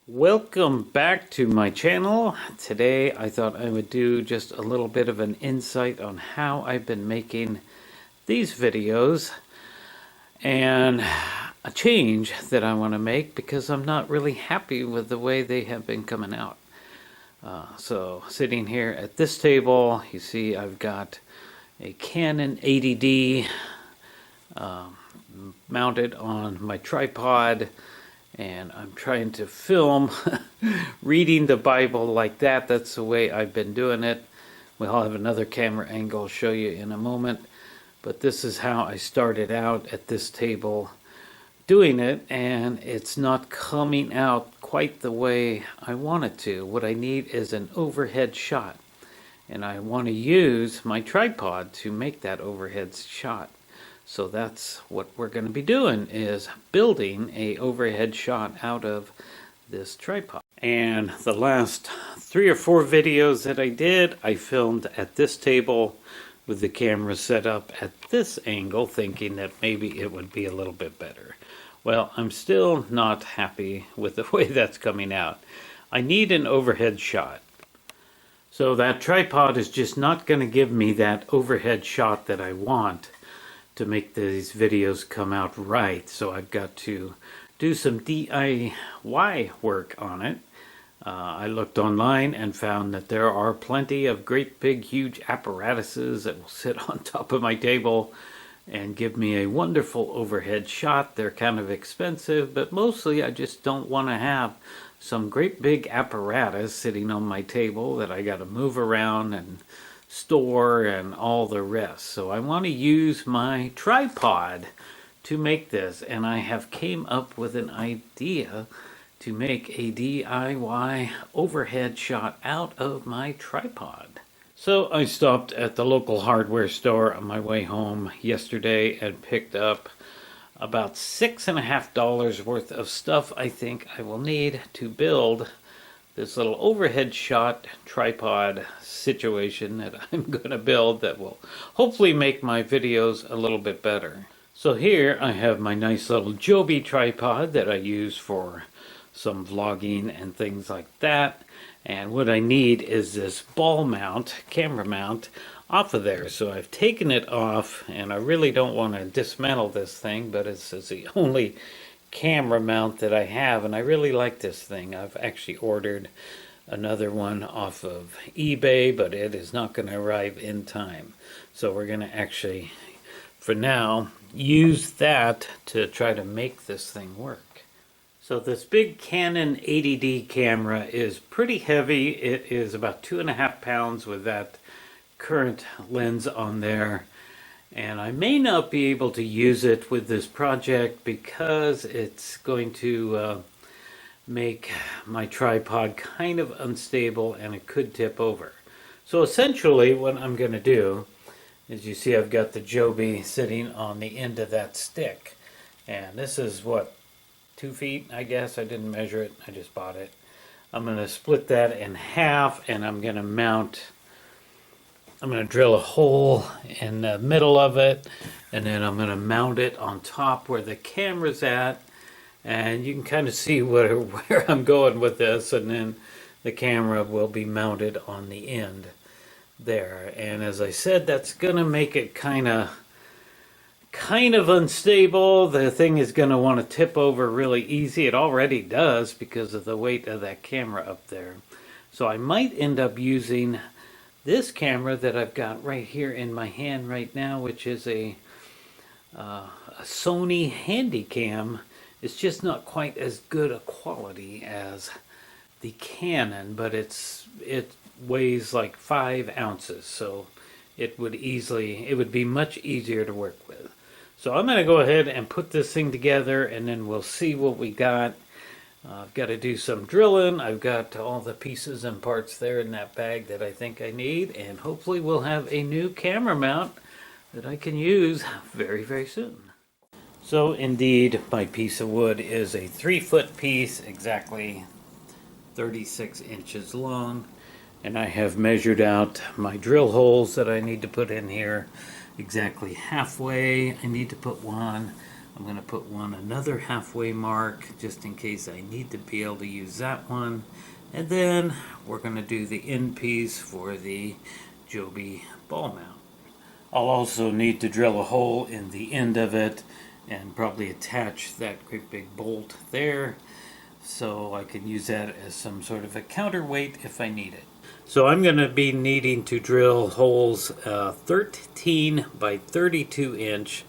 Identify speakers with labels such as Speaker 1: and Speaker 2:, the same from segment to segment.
Speaker 1: Welcome back to my channel. Today I thought I would do just a little bit of an insight on how I've been making these videos and a change that I want to make because I'm not really happy with the way they have been coming out. So sitting here at this table, you see I've got a Canon 80D mounted on my tripod, and I'm trying to film reading the Bible like that. That's the way I've been doing it. We'll have another camera angle I'll show you in a moment, but this is how I started out at this table doing it, and it's not coming out quite the way I want it to. What I need is an overhead shot, and I want to use my tripod to make that overhead shot. So that's what we're going to be doing, is building a overhead shot out of this tripod. And the last 3 or 4 videos that I did, I filmed at this table with the camera set up at this angle, thinking that maybe it would be a little bit better. Well, I'm still not happy with the way that's coming out. I need an overhead shot. So that tripod is just not going to give me that overhead shot that I want to make these videos come out right. So I've got to do some DIY work on it. I looked online and found that there are plenty of great big huge apparatuses that will sit on top of my table and give me a wonderful overhead shot. They're kind of expensive, but mostly I just don't want to have some great big apparatus sitting on my table that I got to move around and store and all the rest. So I want to use my tripod to make this, and I have came up with an idea to make a DIY overhead shot out of my tripod. So I stopped at the local hardware store on my way home yesterday and picked up about $6.50 worth of stuff I think I will need to build this little overhead shot tripod situation that I'm going to build that will hopefully make my videos a little bit better. So here I have my nice little Joby tripod that I use for some vlogging and things like that. And what I need is this ball mount, camera mount, off of there. So I've taken it off, and I really don't want to dismantle this thing, but it's the only camera mount that I have, and I really like this thing. I've actually ordered another one off of eBay, but it is not going to arrive in time. So we're going to actually, for now, use that to try to make this thing work. So this big Canon 80D camera is pretty heavy. It is about 2.5 pounds with that current lens on there. And I may not be able to use it with this project because it's going to make my tripod kind of unstable and it could tip over. So essentially what I'm going to do is, you see I've got the Joby sitting on the end of that stick. And this is what, 2 feet, I guess. I didn't measure it, I just bought it. I'm going to split that in half, and I'm going to drill a hole in the middle of it, and then I'm going to mount it on top where the camera's at, and you can kind of see where I'm going with this, and then the camera will be mounted on the end there. And as I said, that's going to make it kind of unstable. The thing is going to want to tip over really easy. It already does because of the weight of that camera up there. So I might end up using this camera that I've got right here in my hand right now, which is a Sony Handycam. It's just not quite as good a quality as the Canon, but it weighs like 5 ounces, so it would be much easier to work with. So I'm going to go ahead and put this thing together, and then we'll see what we got. I've got to do some drilling. I've got all the pieces and parts there in that bag that I think I need, and hopefully we'll have a new camera mount that I can use very, very soon. So indeed, my piece of wood is a 3-foot piece, exactly 36 inches long, and I have measured out my drill holes that I need to put in here exactly halfway. I need to put one I'm going to put another halfway mark just in case I need to be able to use that one. And then we're going to do the end piece for the Joby ball mount. I'll also need to drill a hole in the end of it and probably attach that great big bolt there so I can use that as some sort of a counterweight if I need it. So I'm going to be needing to drill holes 13 by 32 inch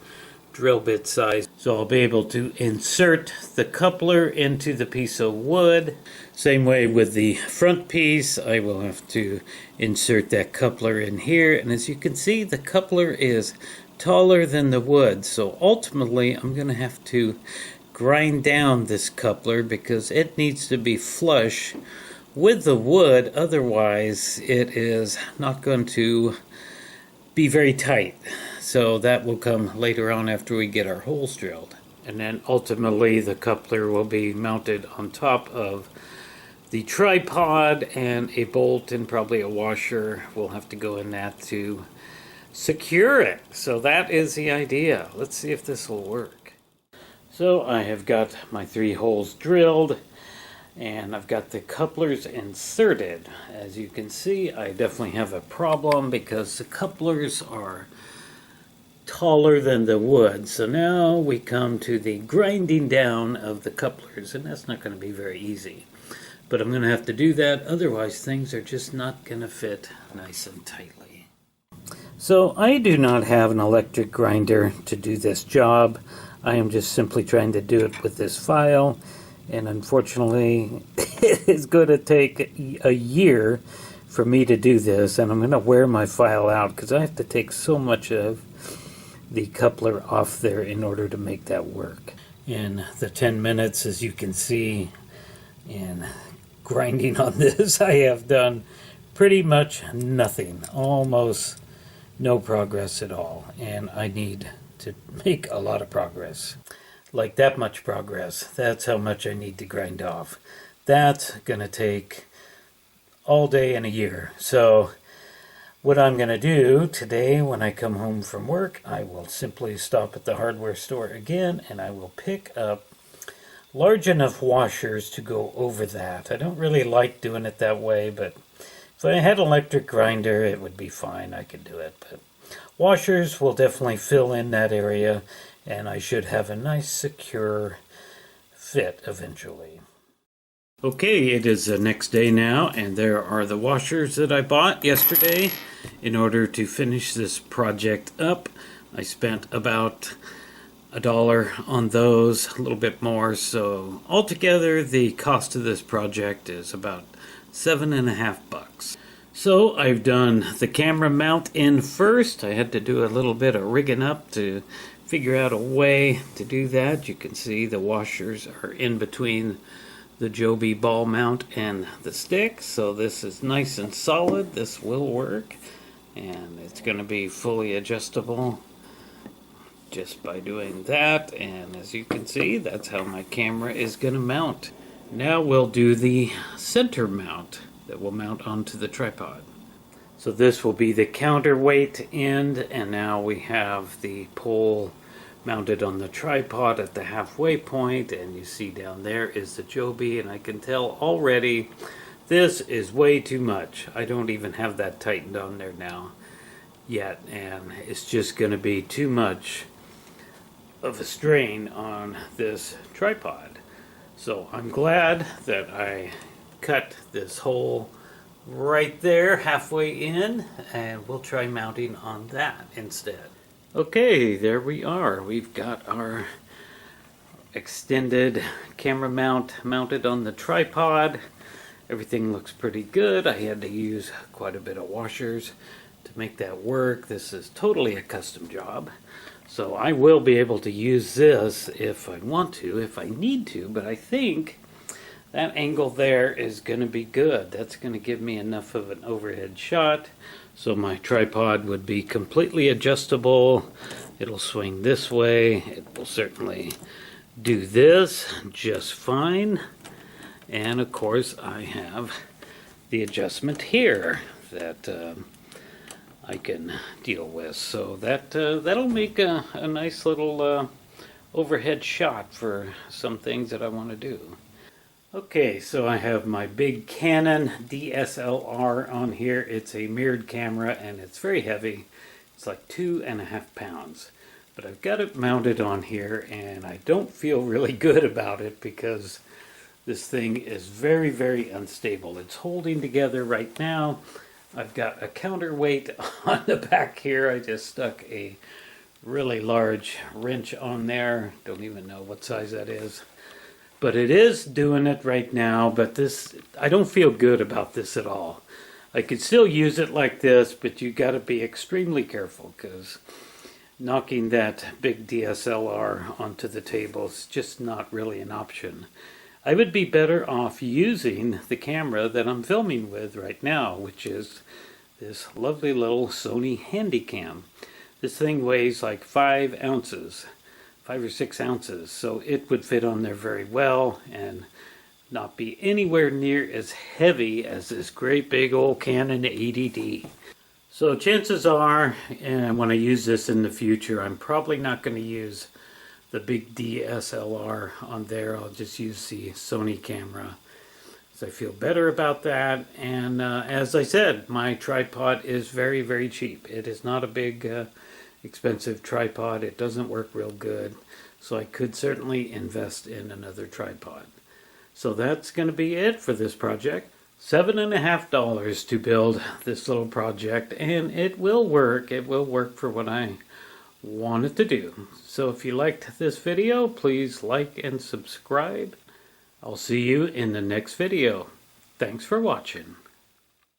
Speaker 1: drill bit size. So I'll be able to insert the coupler into the piece of wood. Same way with the front piece, I will have to insert that coupler in here. And as you can see, the coupler is taller than the wood. So ultimately, I'm going to have to grind down this coupler because it needs to be flush with the wood. Otherwise, it is not going to be very tight. So that will come later on after we get our holes drilled. And then ultimately the coupler will be mounted on top of the tripod, and a bolt and probably a washer will have to go in that to secure it. So that is the idea. Let's see if this will work. So I have got my 3 holes drilled and I've got the couplers inserted. As you can see, I definitely have a problem because the couplers are taller than the wood. So now we come to the grinding down of the couplers, and that's not going to be very easy. But I'm going to have to do that, otherwise things are just not going to fit nice and tightly. So I do not have an electric grinder to do this job. I am just simply trying to do it with this file, and unfortunately it is going to take a year for me to do this, and I'm going to wear my file out because I have to take so much of the coupler off there in order to make that work. In the 10 minutes, as you can see, in grinding on this, I have done pretty much nothing, almost no progress at all, and I need to make a lot of progress. Like that much progress. That's how much I need to grind off. That's gonna take all day and a year. So what I'm going to do today when I come home from work, I will simply stop at the hardware store again and I will pick up large enough washers to go over that. I don't really like doing it that way, but if I had an electric grinder, it would be fine. I could do it. But washers will definitely fill in that area, and I should have a nice secure fit eventually. Okay, it is the next day now, and there are the washers that I bought yesterday in order to finish this project up. I spent about $1 on those, a little bit more, so altogether the cost of this project is about $7.50. So I've done the camera mount in first. I had to do a little bit of rigging up to figure out a way to do that. You can see the washers are in between the Joby ball mount and the stick, so this is nice and solid. This will work, and it's going to be fully adjustable just by doing that. And as you can see, that's how my camera is going to mount. Now we'll do the center mount that will mount onto the tripod. So this will be the counterweight end, and now we have the pole mounted on the tripod at the halfway point, and you see down there is the Joby, and I can tell already this is way too much. I don't even have that tightened on there now yet, and it's just going to be too much of a strain on this tripod. So I'm glad that I cut this hole right there halfway in, and we'll try mounting on that instead. Okay, there we are. We've got our extended camera mount mounted on the tripod. Everything looks pretty good. I had to use quite a bit of washers to make that work. This is totally a custom job. So I will be able to use this if I want to, if I need to, but I think that angle there is going to be good. That's going to give me enough of an overhead shot. So my tripod would be completely adjustable. It'll swing this way. It will certainly do this just fine. And of course I have the adjustment here that I can deal with. So that'll make a nice little overhead shot for some things that I want to do. Okay, so I have my big Canon DSLR on here. It's a mirrored camera and it's very heavy. It's like 2.5 pounds. But I've got it mounted on here and I don't feel really good about it because this thing is very, very unstable. It's holding together right now. I've got a counterweight on the back here. I just stuck a really large wrench on there. Don't even know what size that is. But it is doing it right now, but I don't feel good about this at all. I could still use it like this, but you got to be extremely careful because knocking that big DSLR onto the table is just not really an option. I would be better off using the camera that I'm filming with right now, which is this lovely little Sony Handycam. This thing weighs like 5 ounces. 5 or 6 ounces, so it would fit on there very well and not be anywhere near as heavy as this great big old Canon 80D. So chances are, and when I use this in the future, I'm probably not going to use the big DSLR on there. I'll just use the Sony camera. So I feel better about that. And as I said, my tripod is very, very cheap. It is not a big expensive tripod. It doesn't work real good, so I could certainly invest in another tripod. So that's going to be it for this project. $7.50 to build this little project, and it will work. It will work for what I want it to do. So if you liked this video, please like and subscribe. I'll see you in the next video. Thanks for watching.